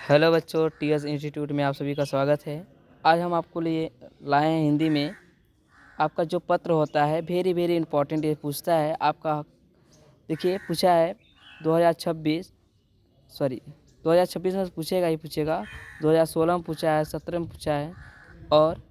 Hello बच्चों, TS institute में आप सभी का स्वागत है। आज हम आपको लिए लाए हैं हिंदी में। आपका जो पत्र होता है वेरी वेरी इंपॉर्टेंट, ये पूछता है आपका। देखिए पूछा है 2026 सॉरी 2026 में पूछेगा ही पूछेगा। 2016 में पूछा है, 17 में पूछा है और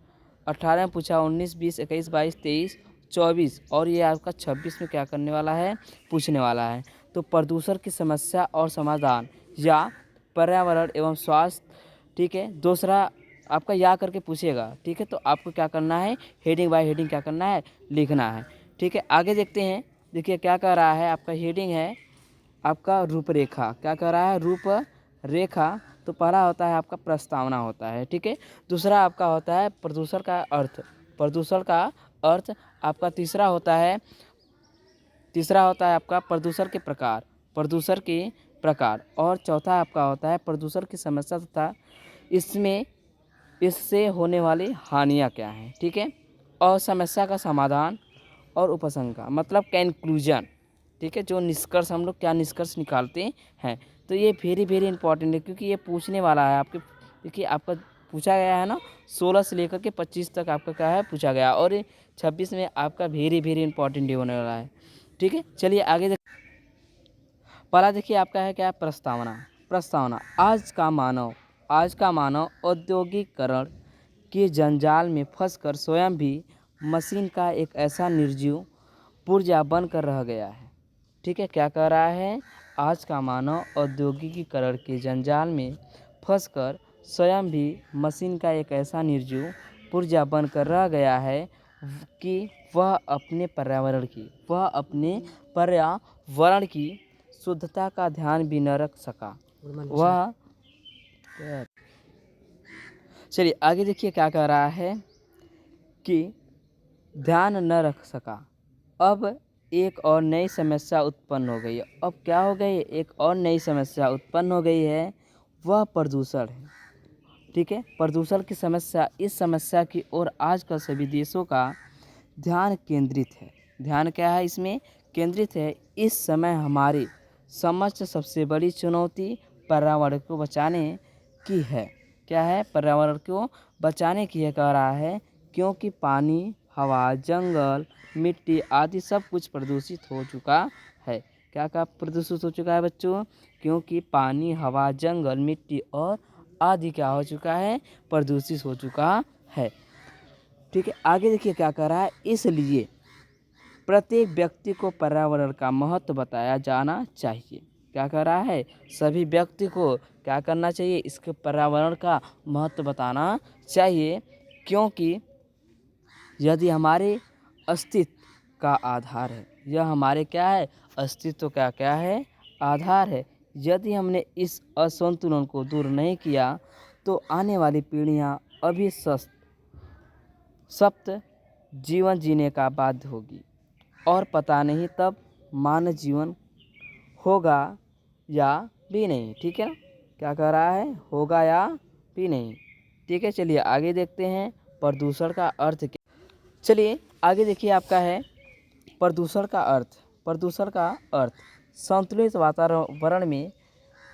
18 में पूछा, 19, 20, 21, 22, 23, 24 और ये आपका 26 में क्या करने वाला है, पूछने वाला है। तो प्रदूषण की समस्या और समाधान या पर्यावरण एवं स्वास्थ्य, ठीक है। दूसरा आपका या करके पूछेगा, ठीक है। तो आपको क्या करना है, हेडिंग बाय हेडिंग क्या करना है, लिखना है, ठीक है। आगे देखते हैं। देखिए क्या कर रहा है, आपका हेडिंग है आपका रूपरेखा। क्या कर रहा है, रूपरेखा। तो पहला होता है आपका प्रस्तावना होता है, ठीक है। दूसरा आपका होता है प्रदूषण का अर्थ, प्रदूषण का अर्थ। आपका तीसरा होता है आपका प्रदूषण के प्रकार, प्रदूषण के प्रकार। और चौथा आपका होता है प्रदूषण की समस्या तथा इसमें इससे होने वाली हानियाँ क्या हैं, ठीक है। और समस्या का समाधान और उपसंहार मतलब कंक्लूजन, ठीक है। जो निष्कर्ष, हम लोग क्या निष्कर्ष निकालते हैं। तो ये वेरी वेरी इंपॉर्टेंट है क्योंकि ये पूछने वाला है आपके। देखिए आपका पूछा गया है ना, 16 से लेकर के 25 तक आपका क्या है, पूछा गया। और ये 26 में आपका वेरी वेरी इंपॉर्टेंट होने वाला है, ठीक है। चलिए आगे पहला देखिए आपका है क्या, प्रस्तावना। प्रस्तावना, आज का मानव औद्योगिकरण के जंजाल में फंसकर स्वयं भी मशीन का एक ऐसा निर्जीव पुर्जा बनकर रह गया है, ठीक है। क्या कह रहा है, आज का मानव औद्योगिकीकरण के जंजाल में फंसकर स्वयं भी मशीन का एक ऐसा निर्जीव पुर्जा बनकर रह गया है कि वह अपने पर्यावरण की शुद्धता का ध्यान भी न रख सका। वह चलिए आगे देखिए क्या कह रहा है कि ध्यान न रख सका। अब एक और नई समस्या उत्पन्न हो गई है। अब क्या हो गई, एक और नई समस्या उत्पन्न हो गई है, वह प्रदूषण है, ठीक है। प्रदूषण की समस्या, इस समस्या की ओर आजकल सभी देशों का ध्यान केंद्रित है। ध्यान क्या है, इसमें केंद्रित है। इस समय हमारी समझ सबसे बड़ी चुनौती पर्यावरण को बचाने की है। क्या है, पर्यावरण को बचाने की है, कह रहा है। क्योंकि पानी, हवा, जंगल, मिट्टी आदि सब कुछ प्रदूषित हो चुका है। क्या प्रदूषित हो चुका है बच्चों, क्योंकि पानी, हवा, जंगल, मिट्टी और आदि क्या हो चुका है, प्रदूषित हो चुका है, ठीक है। आगे देखिए क्या कह रहा है, इसलिए प्रत्येक व्यक्ति को पर्यावरण का महत्व बताया जाना चाहिए। क्या कह रहा है, सभी व्यक्ति को क्या करना चाहिए, इसके पर्यावरण का महत्व बताना चाहिए। क्योंकि यदि हमारे अस्तित्व का आधार है, यह हमारे क्या है, अस्तित्व का क्या है, आधार है। यदि हमने इस असंतुलन को दूर नहीं किया तो आने वाली पीढ़ियां सप्त जीवन जीने का बाध्य होगी और पता नहीं तब मानव जीवन होगा या भी नहीं, ठीक है। क्या कह रहा है, होगा या भी नहीं, ठीक है। चलिए आगे देखते हैं प्रदूषण का अर्थ क्या। चलिए आगे देखिए आपका है प्रदूषण का अर्थ। प्रदूषण का अर्थ, संतुलित वातावरण में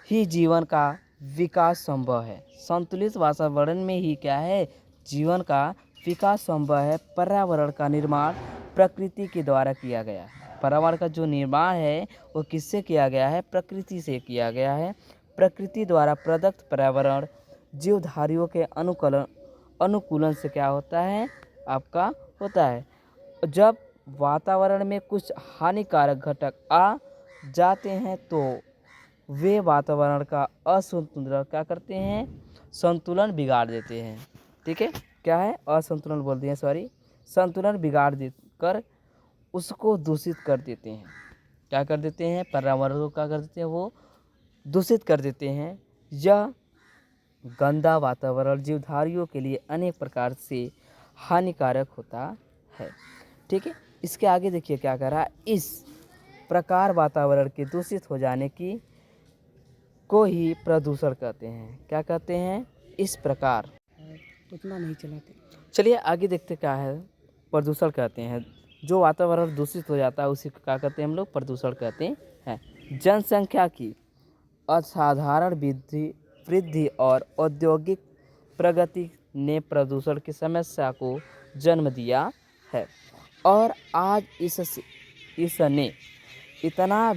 ही जीवन का विकास संभव है। संतुलित वातावरण में ही क्या है, जीवन का विकास संभव है। पर्यावरण का निर्माण प्रकृति के द्वारा किया गया है। पर्यावरण का जो निर्माण है वो किससे किया गया है, प्रकृति से किया गया है। प्रकृति द्वारा प्रदत्त पर्यावरण जीवधारियों के अनुकूलन से क्या होता है, आपका होता है। जब वातावरण में कुछ हानिकारक घटक आ जाते हैं तो वे वातावरण का असंतुलन क्या करते हैं, संतुलन बिगाड़ देते हैं, ठीक है। क्या है, असंतुलन बोल दिए, सॉरी, संतुलन बिगाड़ दे कर उसको दूषित कर देते हैं। क्या कर देते हैं, पर्यावरण को क्या कर देते हैं, वो दूषित कर देते हैं। यह गंदा वातावरण जीवधारियों के लिए अनेक प्रकार से हानिकारक होता है, ठीक है। इसके आगे देखिए क्या कर रहा है, इस प्रकार वातावरण के दूषित हो जाने की को ही प्रदूषण कहते हैं। क्या कहते हैं, इस प्रकार। उतना नहीं चलाते। चलिए आगे देखते क्या है, प्रदूषण कहते हैं जो वातावरण दूषित हो जाता है उसी को क्या कहते हैं, हम लोग प्रदूषण कहते हैं। जनसंख्या की असाधारण वृद्धि वृद्धि और औद्योगिक प्रगति ने प्रदूषण की समस्या को जन्म दिया है और आज इसने इतना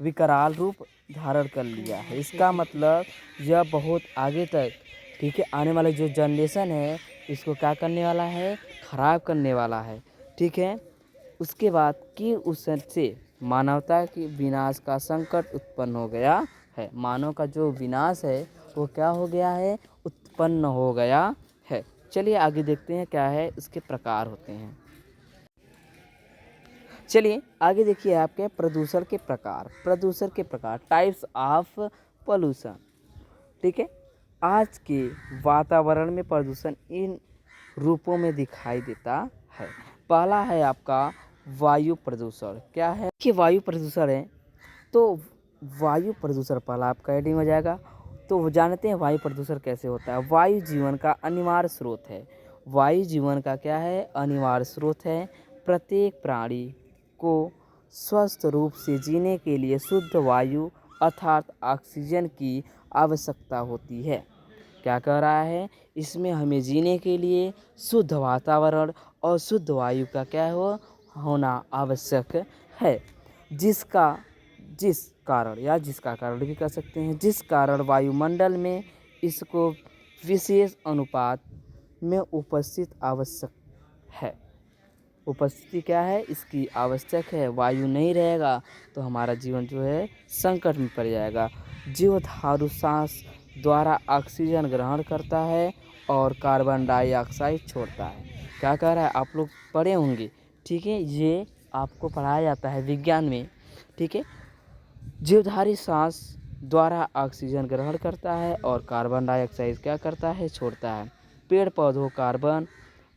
विकराल रूप धारण कर लिया है। इसका मतलब यह बहुत आगे तक, ठीक है, आने वाला जो जनरेशन है इसको क्या करने वाला है, खराब करने वाला है, ठीक है। उसके बाद कि उससे मानवता की विनाश का संकट उत्पन्न हो गया है। मानव का जो विनाश है वो क्या हो गया है, उत्पन्न हो गया है। चलिए आगे देखते हैं क्या है इसके प्रकार होते हैं। चलिए आगे देखिए आपके प्रदूषण के प्रकार टाइप्स ऑफ पोल्यूशन, ठीक है। आज के वातावरण में प्रदूषण इन रूपों में दिखाई देता है। पहला है आपका वायु प्रदूषण। क्या है कि वायु प्रदूषण है, तो वायु प्रदूषण पहला आपका हेडिंग हो जाएगा। तो वो जानते हैं वायु प्रदूषण कैसे होता है। वायु जीवन का अनिवार्य स्रोत है। वायु जीवन का क्या है, अनिवार्य स्रोत है। प्रत्येक प्राणी को स्वस्थ रूप से जीने के लिए शुद्ध वायु अर्थात ऑक्सीजन की आवश्यकता होती है। क्या कह रहा है, इसमें हमें जीने के लिए शुद्ध वातावरण और शुद्ध वायु का क्या होना आवश्यक है। जिसका कारण भी कह सकते हैं, जिस कारण वायुमंडल में इसको विशेष अनुपात में उपस्थिति क्या है, इसकी आवश्यक है। वायु नहीं रहेगा तो हमारा जीवन जो है संकट में पड़ जाएगा। जीवधारु सांस द्वारा ऑक्सीजन ग्रहण करता है और कार्बन डाइऑक्साइड छोड़ता है। क्या कह रहा है, आप लोग पढ़े होंगे, ठीक है, ये आपको पढ़ाया जाता है विज्ञान में, ठीक है। जीवधारी सांस द्वारा ऑक्सीजन ग्रहण करता है और कार्बन डाइऑक्साइड क्या करता है, छोड़ता है। पेड़ पौधों कार्बन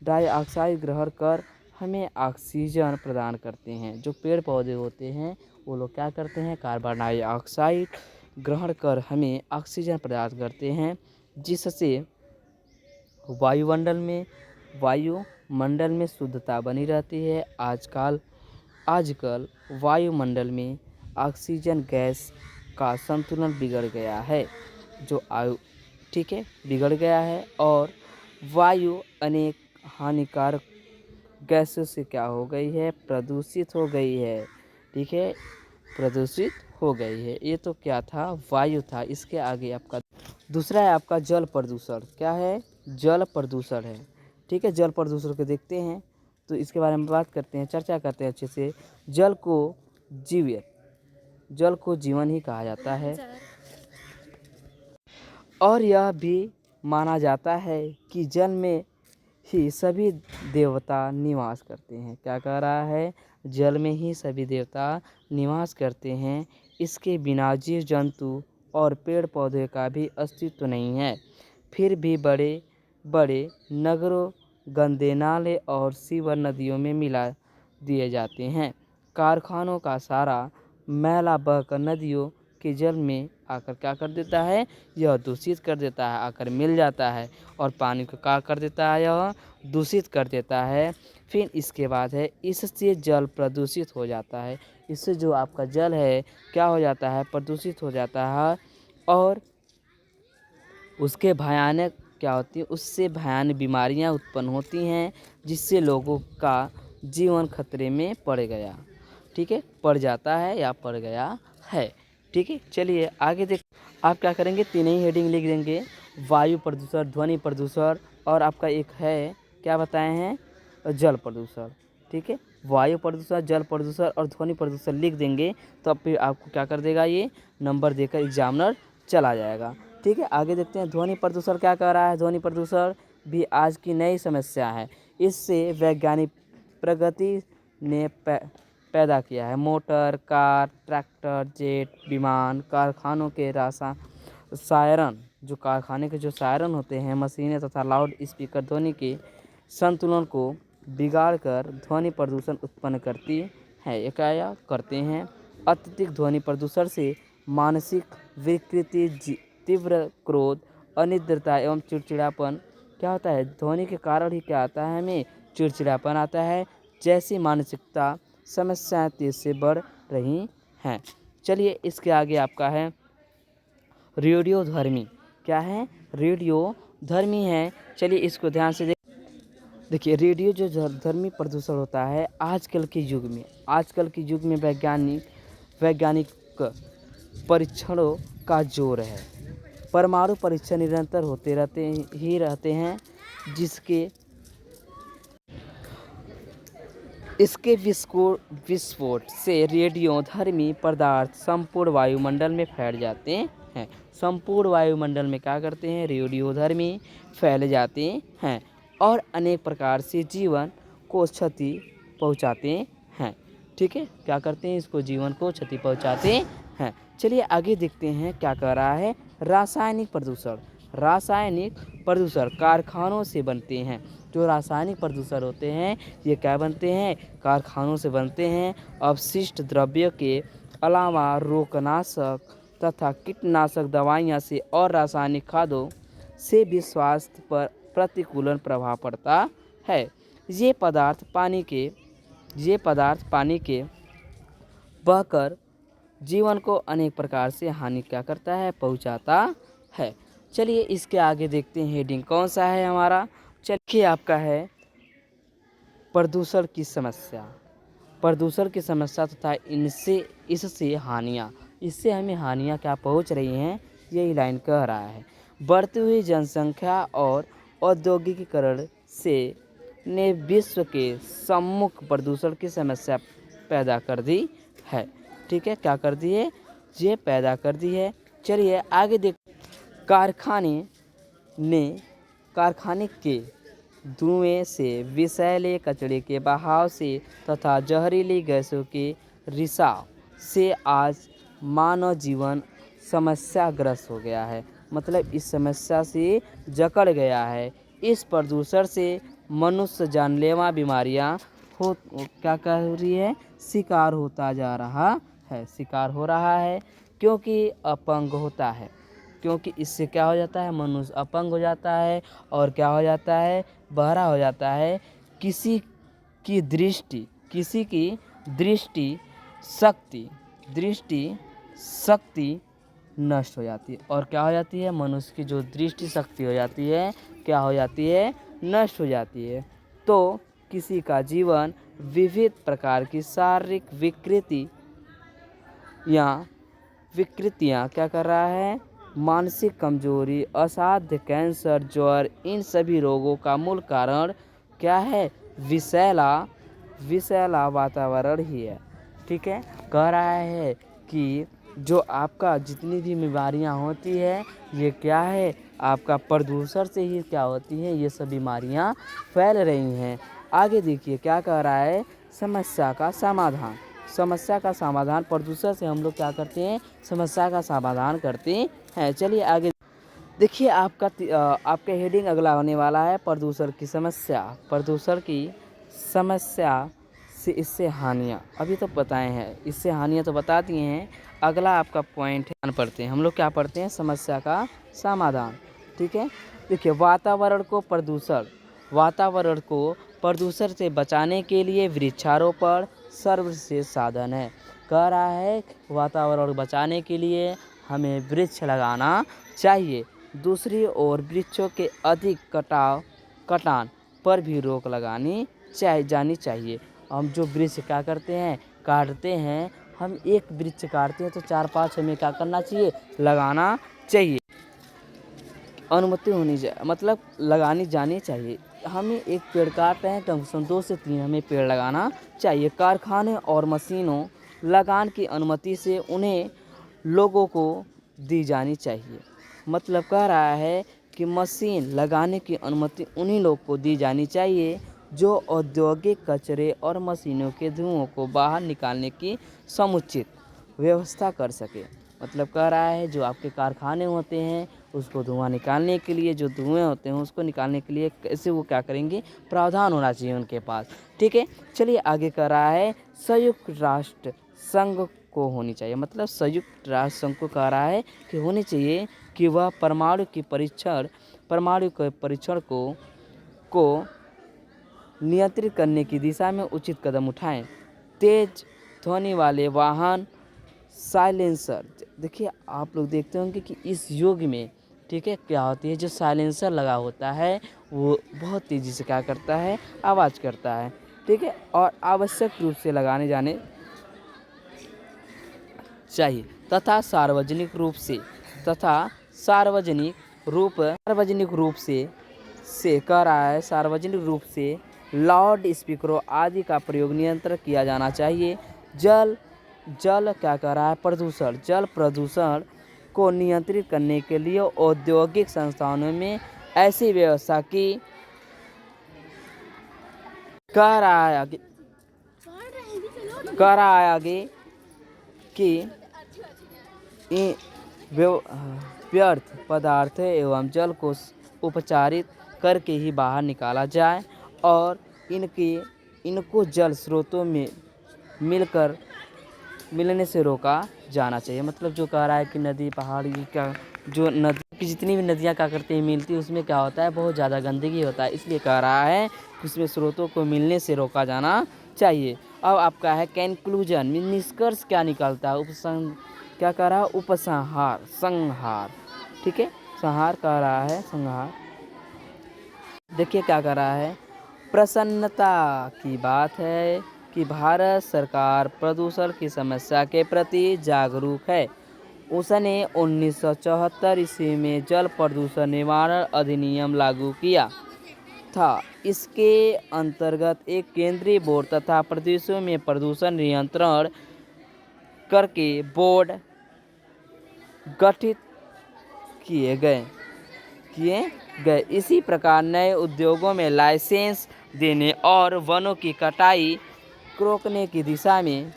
डाइऑक्साइड ग्रहण कर हमें ऑक्सीजन प्रदान करते हैं। जो पेड़ पौधे होते हैं वो लोग क्या करते हैं, कार्बन डाइऑक्साइड ग्रहण कर हमें ऑक्सीजन प्रदान करते हैं, जिससे वायुमंडल में शुद्धता बनी रहती है। आजकल वायुमंडल में ऑक्सीजन गैस का संतुलन बिगड़ गया है, ठीक है, बिगड़ गया है और वायु अनेक हानिकारक गैसों से क्या हो गई है, प्रदूषित हो गई है, ठीक है, प्रदूषित हो गई है। ये तो क्या था, वायु था। इसके आगे आपका दूसरा है आपका जल प्रदूषण। क्या है, जल प्रदूषण है, ठीक है। जल प्रदूषण को देखते हैं तो इसके बारे में बात करते हैं, चर्चा करते हैं अच्छे से। जल को जीवन ही कहा जाता है और यह भी माना जाता है कि जल में ही सभी देवता निवास करते हैं। क्या कह रहा है, जल में ही सभी देवता निवास करते हैं। इसके बिना जीव जंतु और पेड़ पौधे का भी अस्तित्व नहीं है। फिर भी बड़े बड़े नगरों, गंदे नाले और सीवर नदियों में मिला दिए जाते हैं। कारखानों का सारा मैला बहकर नदियों के जल में आकर क्या कर देता है, यह दूषित कर देता है, आकर मिल जाता है और पानी को क्या कर देता है, यह दूषित कर देता है। फिर इसके बाद है, इससे जल प्रदूषित हो जाता है। इससे जो आपका जल है क्या हो जाता है, प्रदूषित हो जाता है और उसके भयानक क्या होती है, उससे भयानक बीमारियां उत्पन्न होती हैं, जिससे लोगों का जीवन खतरे में पड़ गया, ठीक है, पड़ जाता है या पड़ गया है, ठीक है। चलिए आगे देख, आप क्या करेंगे, तीन ही हेडिंग लिख देंगे, वायु प्रदूषण, ध्वनि प्रदूषण और आपका एक है क्या बताए हैं, जल प्रदूषण, ठीक है। वायु प्रदूषण, जल प्रदूषण और ध्वनि प्रदूषण लिख देंगे तो अब फिर आपको क्या कर देगा, ये नंबर देकर एग्जामिनर चला जाएगा, ठीक है। आगे देखते हैं ध्वनि प्रदूषण क्या कह रहा है। ध्वनि प्रदूषण भी आज की नई समस्या है। इससे वैज्ञानिक प्रगति ने पैदा किया है। मोटर, कार, ट्रैक्टर, जेट, विमान, कारखानों के सायरन, जो कारखाने के जो सायरन होते हैं, मशीनें तथा लाउड स्पीकर ध्वनि के संतुलन को बिगाड़कर ध्वनि प्रदूषण उत्पन्न करती है। ये क्या करते हैं, अत्यधिक ध्वनि प्रदूषण से मानसिक विकृति, तीव्र क्रोध, अनिद्रता एवं चिड़चिड़ापन क्या होता है, ध्वनि के कारण ही क्या आता है, हमें चिड़चिड़ापन आता है, जैसी मानसिकता समस्याएं तेज से बढ़ रही हैं। चलिए इसके आगे आपका है रेडियोधर्मी। क्या है? रेडियोधर्मी है। चलिए इसको ध्यान से देखिए। रेडियो जो धर्मी प्रदूषण होता है आजकल के युग में वैज्ञानिक परीक्षणों का जोर है। परमाणु परीक्षण निरंतर होते रहते हैं, जिसके इसके विस्फोट से रेडियोधर्मी पदार्थ संपूर्ण वायुमंडल में फैल जाते हैं। संपूर्ण वायुमंडल में क्या करते हैं? रेडियोधर्मी फैल जाते हैं और अनेक प्रकार से जीवन को क्षति पहुंचाते हैं। ठीक है, क्या करते हैं? इसको जीवन को क्षति पहुंचाते हैं। चलिए आगे देखते हैं क्या कह रहा है। रासायनिक प्रदूषण कारखानों से बनते हैं। जो रासायनिक प्रदूषण होते हैं ये क्या बनते हैं? कारखानों से बनते हैं। अपशिष्ट द्रव्य के अलावा रोगनाशक तथा कीटनाशक दवाइयाँ से और रासायनिक खादों से भी स्वास्थ्य पर प्रतिकूल प्रभाव पड़ता है। ये पदार्थ पानी के बहकर जीवन को अनेक प्रकार से हानि क्या करता है? पहुंचाता है। चलिए इसके आगे देखते हैं हेडिंग कौन सा है हमारा। चलिए आपका है प्रदूषण की समस्या तथा इससे हमें हानियाँ क्या पहुंच रही हैं, यही लाइन कह रहा है। बढ़ती हुई जनसंख्या और औद्योगिकीकरण ने विश्व के सम्मुख प्रदूषण की समस्या पैदा कर दी है। ठीक है, क्या कर दी है? ये पैदा कर दी है। चलिए आगे देख। कारखाने के धुएं से, विषैले कचरे के बहाव से तथा जहरीली गैसों के रिसाव से आज मानव जीवन समस्याग्रस्त हो गया है। मतलब इस समस्या से जकड़ गया है। इस प्रदूषण से मनुष्य जानलेवा बीमारियां क्या कर रही है? शिकार हो रहा है क्योंकि अपंग होता है। क्योंकि इससे क्या हो जाता है? मनुष्य अपंग हो जाता है और क्या हो जाता है? बहरा हो जाता है। किसी की दृष्टि नष्ट हो जाती है और क्या हो जाती है? मनुष्य की जो दृष्टि शक्ति हो जाती है क्या हो जाती है? नष्ट हो जाती है। तो किसी का जीवन विविध प्रकार की शारीरिक विकृतियाँ क्या कर रहा है? मानसिक कमजोरी, असाध्य कैंसर, ज्वर, इन सभी रोगों का मूल कारण क्या है? विषैला वातावरण ही है। ठीक है, कह रहा है कि जो आपका जितनी भी बीमारियां होती है ये क्या है? आपका प्रदूषण से ही क्या होती है? ये सब बीमारियां फैल रही हैं। आगे देखिए क्या कह रहा है। समस्या का समाधान प्रदूषण से हम लोग क्या करते हैं? समस्या का समाधान करते हैं। चलिए आगे देखिए। आपका हेडिंग अगला होने वाला है प्रदूषण की समस्या से इससे हानियाँ। अभी तो बताए हैं, इससे हानियाँ तो बता दिए हैं। अगला आपका पॉइंट है, पढ़ते हैं हम लोग। क्या पढ़ते हैं? समस्या का समाधान। ठीक है, देखिए। वातावरण को प्रदूषण से बचाने के लिए वृक्षारोपण सर्वश्रेष्ठ साधन है। कह रहा है वातावरण बचाने के लिए हमें वृक्ष लगाना चाहिए। दूसरी ओर वृक्षों के अधिक कटान पर भी रोक जानी चाहिए। हम जो वृक्ष क्या करते हैं? काटते हैं। हम एक वृक्ष काटते हैं तो 4-5 हमें क्या करना चाहिए? लगाना चाहिए। अनुमति होनी चाहिए, मतलब लगानी जानी चाहिए। हमें एक पेड़ काट रहे हैं तो 2 से 3 हमें पेड़ लगाना चाहिए। कारखाने और मशीनों लगान की अनुमति से उन्हें लोगों को दी जानी चाहिए। मतलब कह रहा है कि मशीन लगाने की अनुमति उन्हीं लोग को दी जानी चाहिए जो औद्योगिक कचरे और मशीनों के धुओं को बाहर निकालने की समुचित व्यवस्था कर सके। मतलब कह रहा है जो आपके कारखाने होते हैं उसको धुआं निकालने के लिए, जो धुएं होते हैं उसको निकालने के लिए कैसे वो क्या करेंगे? प्रावधान होना चाहिए उनके पास। ठीक है, चलिए आगे कह रहा है संयुक्त राष्ट्र संघ को होनी चाहिए। मतलब संयुक्त राष्ट्र संघ को कह रहा है कि होनी चाहिए कि वह परमाणु के परीक्षण को नियंत्रित करने की दिशा में उचित कदम उठाएं। तेज ध्वनि वाले वाहन साइलेंसर। देखिए आप लोग देखते होंगे कि इस युग में, ठीक है, क्या होती है, जो साइलेंसर लगा होता है वो बहुत तेज़ी से क्या करता है, आवाज़ करता है, ठीक है, और आवश्यक रूप से लगाने जाने चाहिए तथा सार्वजनिक रूप से कह रहा है, सार्वजनिक रूप से लाउड स्पीकरों आदि का प्रयोग नियंत्रण किया जाना चाहिए। जल जल क्या कह रहा है, प्रदूषण, जल प्रदूषण को नियंत्रित करने के लिए औद्योगिक संस्थानों में ऐसी व्यवस्था की कह रहा है आगे कि व्यर्थ पदार्थ एवं जल को उपचारित करके ही बाहर निकाला जाए और इनको जल स्रोतों में मिलने से रोका जाना चाहिए। मतलब जो कह रहा है कि नदी पहाड़ी का, जो नदी की जितनी भी नदियाँ क्या करती हैं, मिलती है, उसमें क्या होता है, बहुत ज़्यादा गंदगी होता है, इसलिए कह रहा है कि उसमें स्रोतों को मिलने से रोका जाना चाहिए। अब आपका है कंक्लूजन, निष्कर्ष क्या निकलता है, क्या कह रहा है, संहार, ठीक है, संहार कह रहा है, संहार। देखिए क्या कर रहा है, प्रसन्नता की बात है कि भारत सरकार प्रदूषण की समस्या के प्रति जागरूक है। उसने 1974 ईस्वी में जल प्रदूषण निवारण अधिनियम लागू किया था। इसके अंतर्गत एक केंद्रीय बोर्ड तथा प्रदेशों में प्रदूषण नियंत्रण करके बोर्ड गठित किए गए। इसी प्रकार नए उद्योगों में लाइसेंस देने और वनों की कटाई रोकने की दिशा में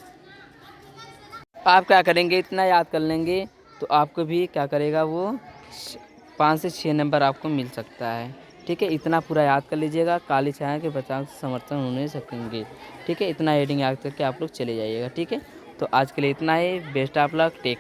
आप क्या करेंगे, इतना याद कर लेंगे तो आपको भी क्या करेगा, वो 5 से 6 नंबर आपको मिल सकता है, ठीक है। इतना पूरा याद कर लीजिएगा, काली छाया के बचाव से समर्थन होने सकेंगे, ठीक है। इतना हेडिंग याद करके आप लोग चले जाइएगा, ठीक है। तो आज के लिए इतना ही, बेस्ट ऑफ लक, टेक